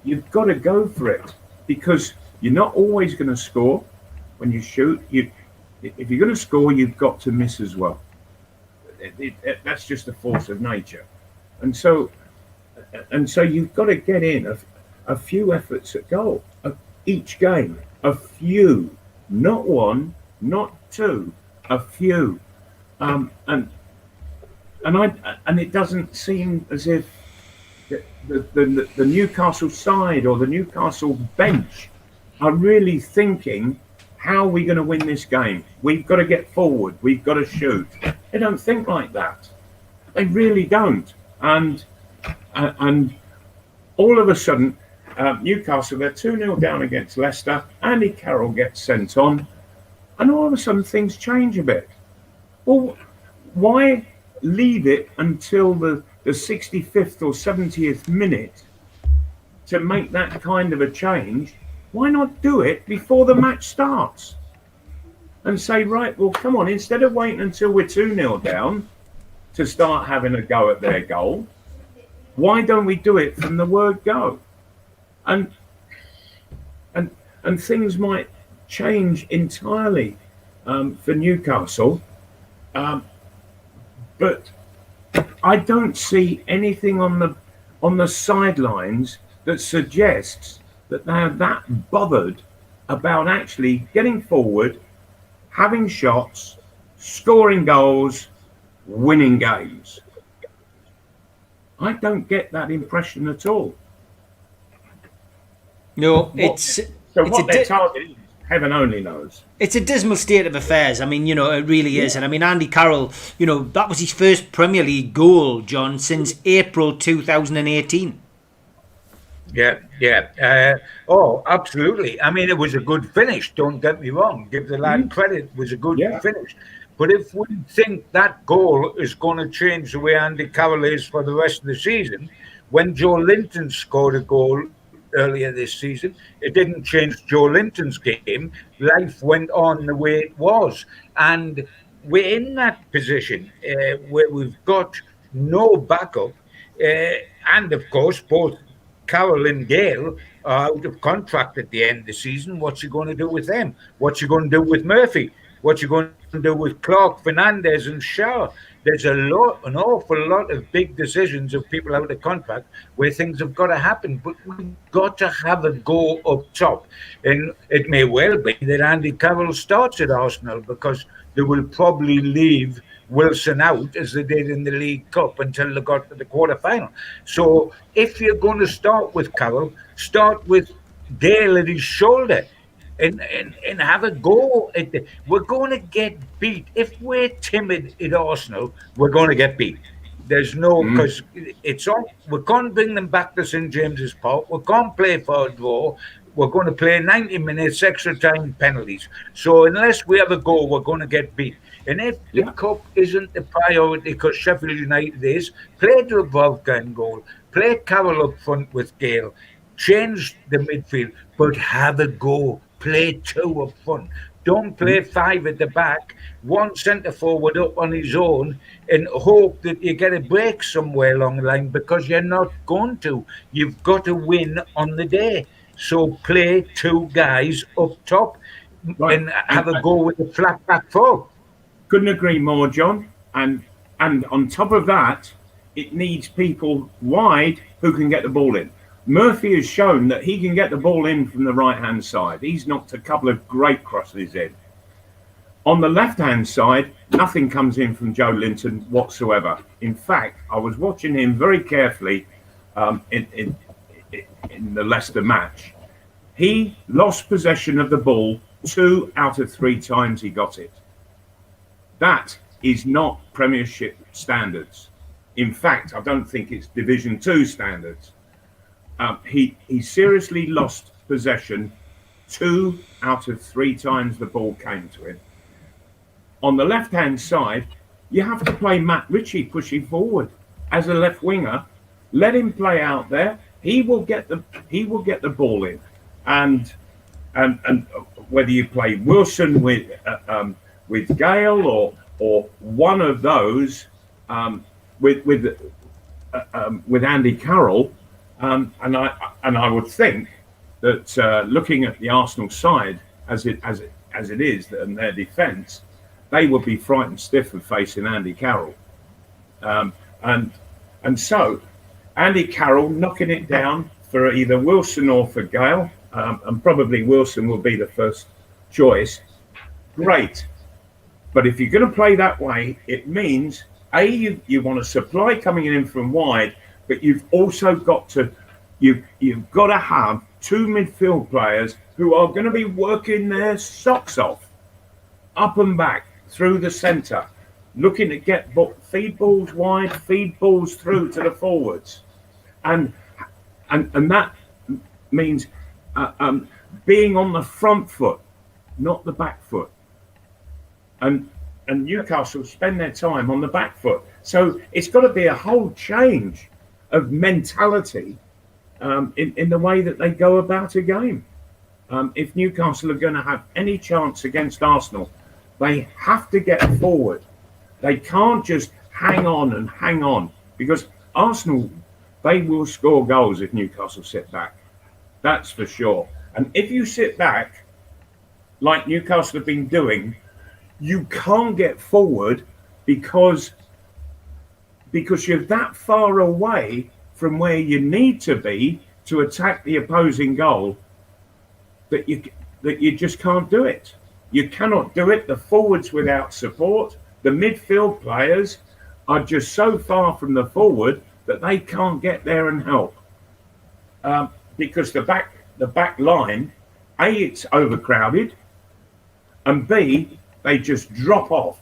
You've got to go for it, because you're not always going to score when you shoot. If you're going to score, you've got to miss as well. That's just the force of nature. And so you've got to get in a few efforts at goal each game. A few, not one, not two, a few. And it doesn't seem as if the Newcastle side or the Newcastle bench are really thinking, how are we going to win this game? We've got to get forward. We've got to shoot. They don't think like that. They really don't. And all of a sudden, Newcastle, they're 2-0 down against Leicester. Andy Carroll gets sent on. And all of a sudden, things change a bit. Well, why leave it until the 65th or 70th minute to make that kind of a change? Why not do it before the match starts? And say, right, well, come on, instead of waiting until we're 2-0 down to start having a go at their goal, why don't we do it from the word go? And things might change entirely for Newcastle. But I don't see anything on the sidelines that suggests that they're that bothered about actually getting forward, having shots, scoring goals, winning games. I don't get that impression at all. No, what their target is, heaven only knows. It's a dismal state of affairs. I mean, it really is. And I mean, Andy Carroll, that was his first Premier League goal, John, since April 2018. Oh, absolutely. I mean, it was a good finish. Don't get me wrong. Give the lad credit. It was a good Yeah. finish. But if we think that goal is going to change the way Andy Carroll is for the rest of the season, when Joe Linton scored a goal earlier this season, it didn't change Joe Linton's game. Life went on the way it was. And we're in that position where we've got no backup. And of course, both Carroll and Gale are out of contract at the end of the season. What's he going to do with them? What's he going to do with Murphy? What's he going to do with Clark, Fernandez, and Shaw? There's an awful lot of big decisions of people out of contract where things have got to happen. But we've got to have a go up top. And it may well be that Andy Carroll starts at Arsenal because they will probably leave Wilson out as they did in the League Cup until they got to the quarter-final. So if you're going to start with Carroll, start with Gale at his shoulder and have a go at the, we're going to get beat. If we're timid at Arsenal, we're going to get beat. There's no, because it's on. We can't bring them back to St James's Park. We can't play for a draw. We're going to play 90 minutes, extra time, penalties. So unless we have a goal, we're going to get beat. And if the cup isn't the priority, because Sheffield United is, play Dubravka in goal, play Carroll up front with Gale, change the midfield, but have a go. Play two up front. Don't play five at the back, one centre forward up on his own, and hope that you get a break somewhere along the line, because you're not going to. You've got to win on the day. So play two guys up top and have a go with the flat back four. Couldn't agree more, John. And on top of that, it needs people wide who can get the ball in. Murphy has shown that he can get the ball in from the right-hand side. He's knocked a couple of great crosses in. On the left-hand side, nothing comes in from Joe Linton whatsoever. In fact, I was watching him very carefully in the Leicester match. He lost possession of the ball 2 out of 3 times he got it. That is not Premiership standards. In fact, I don't think it's Division 2 standards. He seriously lost possession 2 out of 3 times the ball came to him. On the left-hand side, you have to play Matt Ritchie pushing forward as a left winger. Let him play out there. He will get the ball in, and whether you play Wilson with Gale or one of those with Andy Carroll. And I would think that looking at the Arsenal side as it is and their defence, they would be frightened stiff of facing Andy Carroll, and so Andy Carroll knocking it down for either Wilson or for Gale, and probably Wilson will be the first choice. Great, but if you're going to play that way, it means you want a supply coming in from wide. But you've also got to have 2 midfield players who are going to be working their socks off, up and back through the centre, looking to get feed balls wide, feed balls through to the forwards, and that means being on the front foot, not the back foot. And Newcastle spend their time on the back foot, so it's got to be a whole change of mentality in the way that they go about a game. If Newcastle are going to have any chance against Arsenal, they have to get forward. They can't just hang on, because Arsenal, they will score goals if Newcastle sit back. That's for sure. And if you sit back, like Newcastle have been doing, you can't get forward because you're that far away from where you need to be to attack the opposing goal that you just can't do it. You cannot do it. The forwards without support, the midfield players are just so far from the forward that they can't get there and help, because the back line, A, it's overcrowded, and B, they just drop off.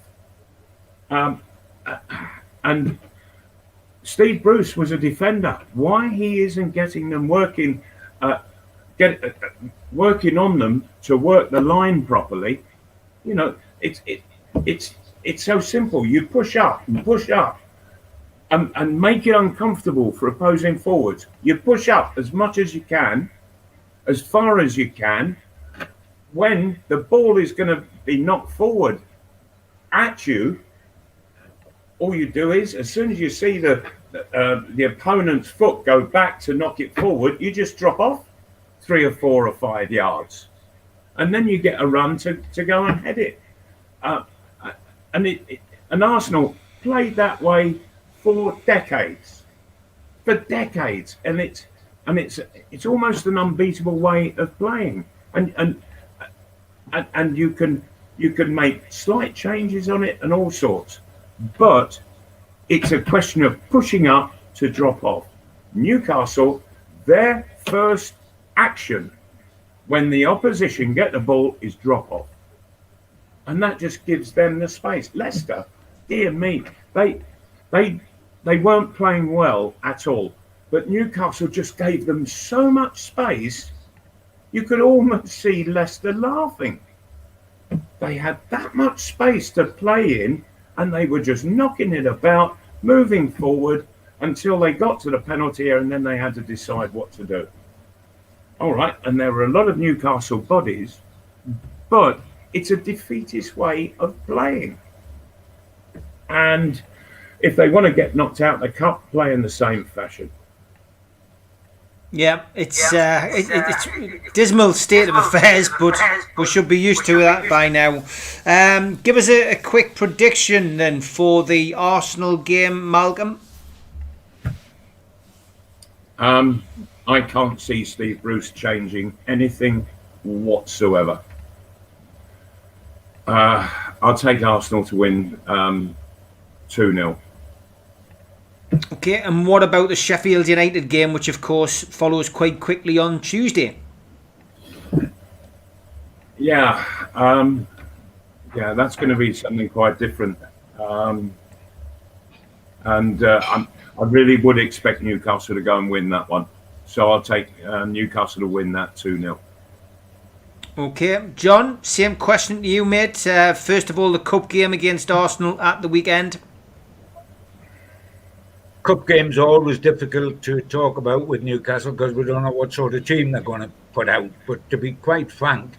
And Steve Bruce was a defender. Why he isn't getting them working, working on them to work the line properly? You know, it's so simple. You push up and push up, and make it uncomfortable for opposing forwards. You push up as much as you can, as far as you can. When the ball is going to be knocked forward at you, all you do is, as soon as you see the opponent's foot go back to knock it forward, you just drop off 3 or 4 or 5 yards, and then you get a run to go and head it. And Arsenal played that way for decades, and it's almost an unbeatable way of playing. And you can make slight changes on it and all sorts. But it's a question of pushing up to drop off. Newcastle, their first action when the opposition get the ball is drop off. And that just gives them the space. Leicester, dear me, they weren't playing well at all. But Newcastle just gave them so much space, you could almost see Leicester laughing. They had that much space to play in, and they were just knocking it about, moving forward until they got to the penalty area, and then they had to decide what to do. All right, and there were a lot of Newcastle bodies, but it's a defeatist way of playing. And if they want to get knocked out of the cup, play in the same fashion. Yeah, it's a dismal state of affairs, but we should be used to that by now. Give us a quick prediction then for the Arsenal game, Malcolm. I can't see Steve Bruce changing anything whatsoever. I'll take Arsenal to win 2-0. Okay, and what about the Sheffield United game, which of course follows quite quickly on Tuesday? Yeah, that's going to be something quite different. I really would expect Newcastle to go and win that one. So I'll take Newcastle to win that 2-0. Okay, John, same question to you, mate. First of all, the cup game against Arsenal at the weekend. Cup games are always difficult to talk about with Newcastle because we don't know what sort of team they're going to put out. But to be quite frank,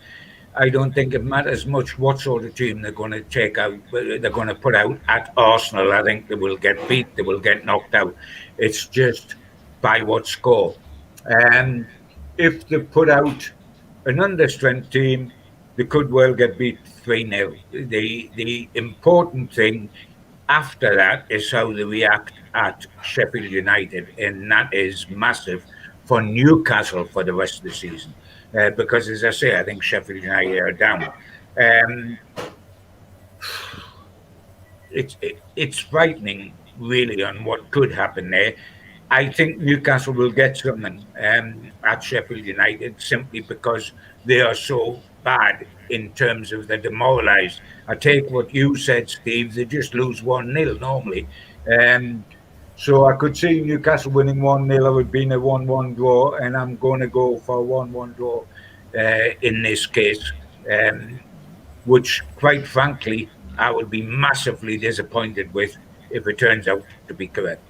I don't think it matters much what sort of team they're going to take out. They're going to put out at Arsenal. I think they will get beat. They will get knocked out. It's just by what score. If they put out an understrength team, they could well get beat 3-0. The important thing after that is how they react at Sheffield United, and that is massive for Newcastle for the rest of the season. Because, as I say, I think Sheffield United are down. It's frightening, really, on what could happen there. I think Newcastle will get something at Sheffield United simply because they are so bad in terms of they're demoralised. I take what you said, Steve. They just lose 1-0 normally. So I could see Newcastle winning 1-0. It would be a 1-1 draw, and I'm going to go for a 1-1 draw in this case, which, quite frankly, I would be massively disappointed with if it turns out to be correct.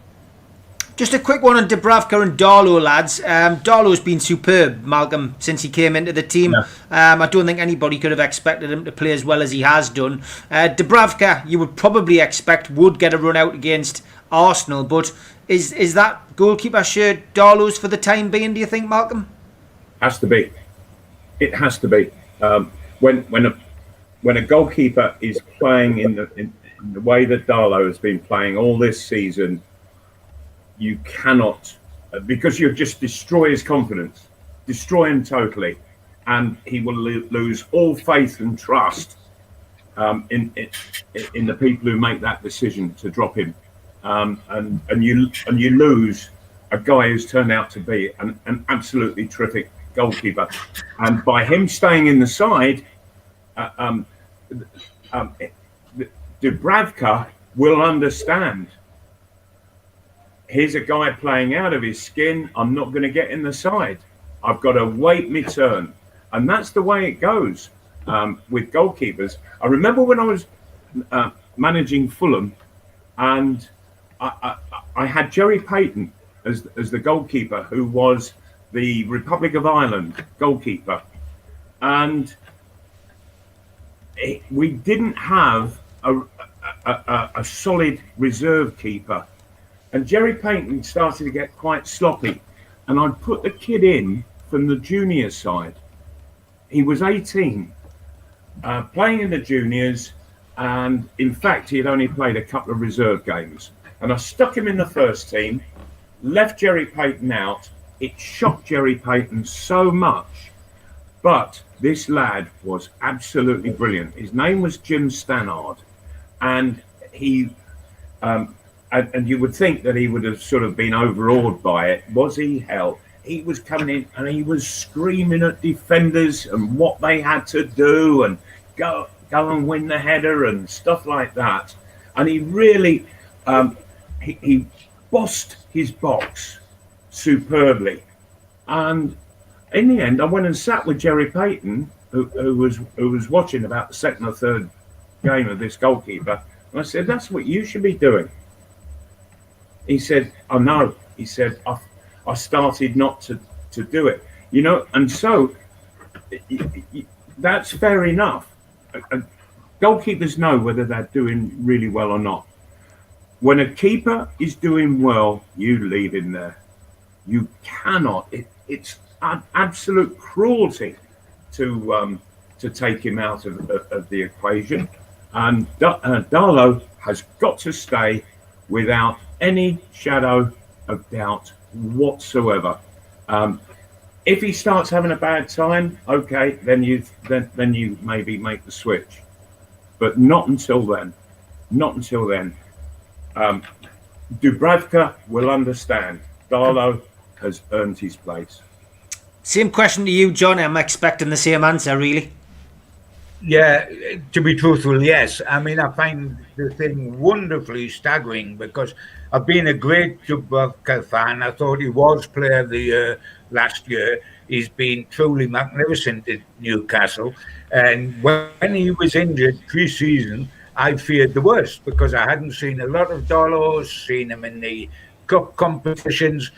Just a quick one on Dubravka and Darlow, lads. Darlow's been superb, Malcolm, since he came into the team. Yeah. I don't think anybody could have expected him to play as well as he has done. Dubravka, you would probably expect, would get a run out against Arsenal, but is that goalkeeper shirt Darlow's for the time being, do you think, Malcolm? Has to be. It has to be. When a goalkeeper is playing in the way that Darlow has been playing all this season, you cannot, because you just destroy his confidence, destroy him totally, and he will lose all faith and trust in the people who make that decision to drop him, and you lose a guy who's turned out to be an absolutely terrific goalkeeper, and by him staying in the side, Dubravka will understand. here's a guy playing out of his skin. I'm not going to get in the side. I've got to wait my turn. And that's the way it goes with goalkeepers. I remember when I was managing Fulham, and I had Jerry Payton as the goalkeeper, who was the Republic of Ireland goalkeeper. And we didn't have a solid reserve keeper. And Jerry Payton started to get quite sloppy. And I'd put the kid in from the junior side. He was 18, playing in the juniors. And in fact, he had only played a couple of reserve games. And I stuck him in the first team, left Jerry Payton out. It shocked Jerry Payton so much. But this lad was absolutely brilliant. His name was Jim Stannard. And he, and you would think that he would have sort of been overawed by it. Was he? Hell. He was coming in and he was screaming at defenders and what they had to do and go and win the header and stuff like that. And he really, he bossed his box superbly. And in the end, I went and sat with Jerry Payton, who was watching about the second or third game of this goalkeeper. And I said, that's what you should be doing. He said, I know. He said, I started not to do it, you know, and so that's fair enough. Goalkeepers know whether they're doing really well or not. When a keeper is doing well, you leave him there. You cannot. It's an absolute cruelty to take him out of the equation. And Darlow has got to stay without any shadow of doubt whatsoever. If he starts having a bad time, okay, then you maybe make the switch, but not until then. Not until then. Dubravka will understand. Darlow has earned his place. Same question to you, John. I'm expecting the same answer, really. Yeah, to be truthful, yes. I mean, I find the thing wonderfully staggering because I've been a great Dubravka fan. I thought he was player of the year last year. He's been truly magnificent at Newcastle. And when he was injured pre-season, I feared the worst because I hadn't seen a lot of Darlow, seen him in the cup competitions.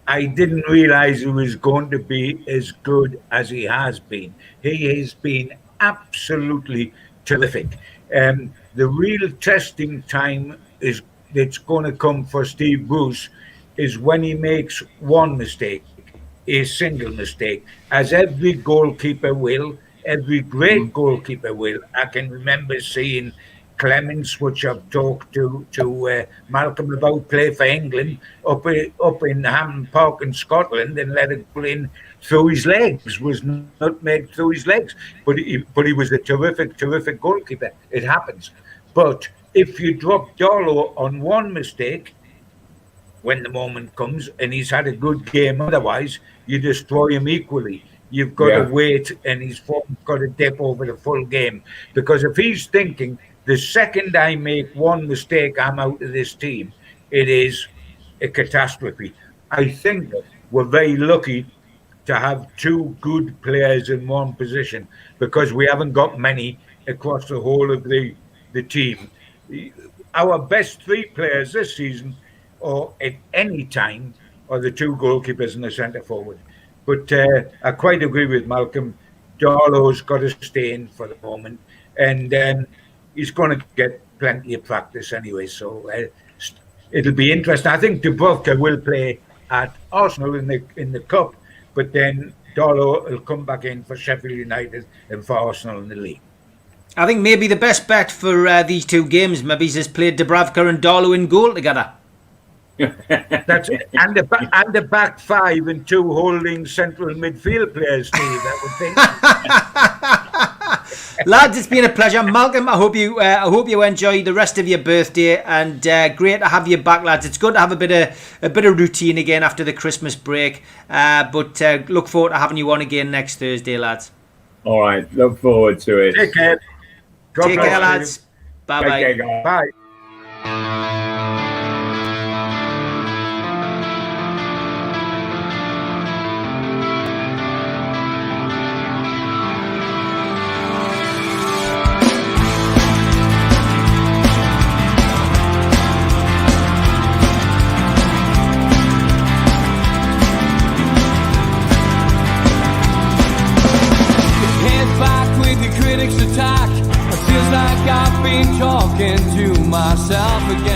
I didn't realise he was going to be as good as he has been. He has been absolutely terrific. The real testing time that's going to come for Steve Bruce is when he makes one mistake, a single mistake, as every goalkeeper will, every great goalkeeper will. I can remember seeing Clements, which I've talked to Malcolm about, play for England up in Hampden Park in Scotland and let it go in through his legs, was not made through his legs. But he was a terrific goalkeeper. It happens. But if you drop Darlow on one mistake, when the moment comes, and he's had a good game otherwise, you destroy him equally. You've got to wait, and his form's got to dip over the full game. Because if he's thinking, the second I make one mistake, I'm out of this team, it is a catastrophe. I think we're very lucky to have two good players in one position because we haven't got many across the whole of the team. Our best three players this season, or at any time, are the two goalkeepers and the centre forward. But I quite agree with Malcolm. Darlow's got to stay in for the moment, and he's going to get plenty of practice anyway. So it'll be interesting. I think Dubravka will play at Arsenal in the cup, but then Darlow will come back in for Sheffield United and for Arsenal in the league. I think maybe the best bet for these two games maybe is played Dubravka and Darlow in goal together. That's it. And the back five and two holding central midfield players, Steve, I would think. Lads, it's been a pleasure. Malcolm, I hope you enjoy the rest of your birthday, and great to have you back, lads. It's good to have a bit of routine again after the Christmas break. But look forward to having you on again next Thursday, lads. All right, look forward to it. Take care. Take care, lads. Bye-bye. Take care, guys. Bye. critics attack. It feels like I've been talking to myself again.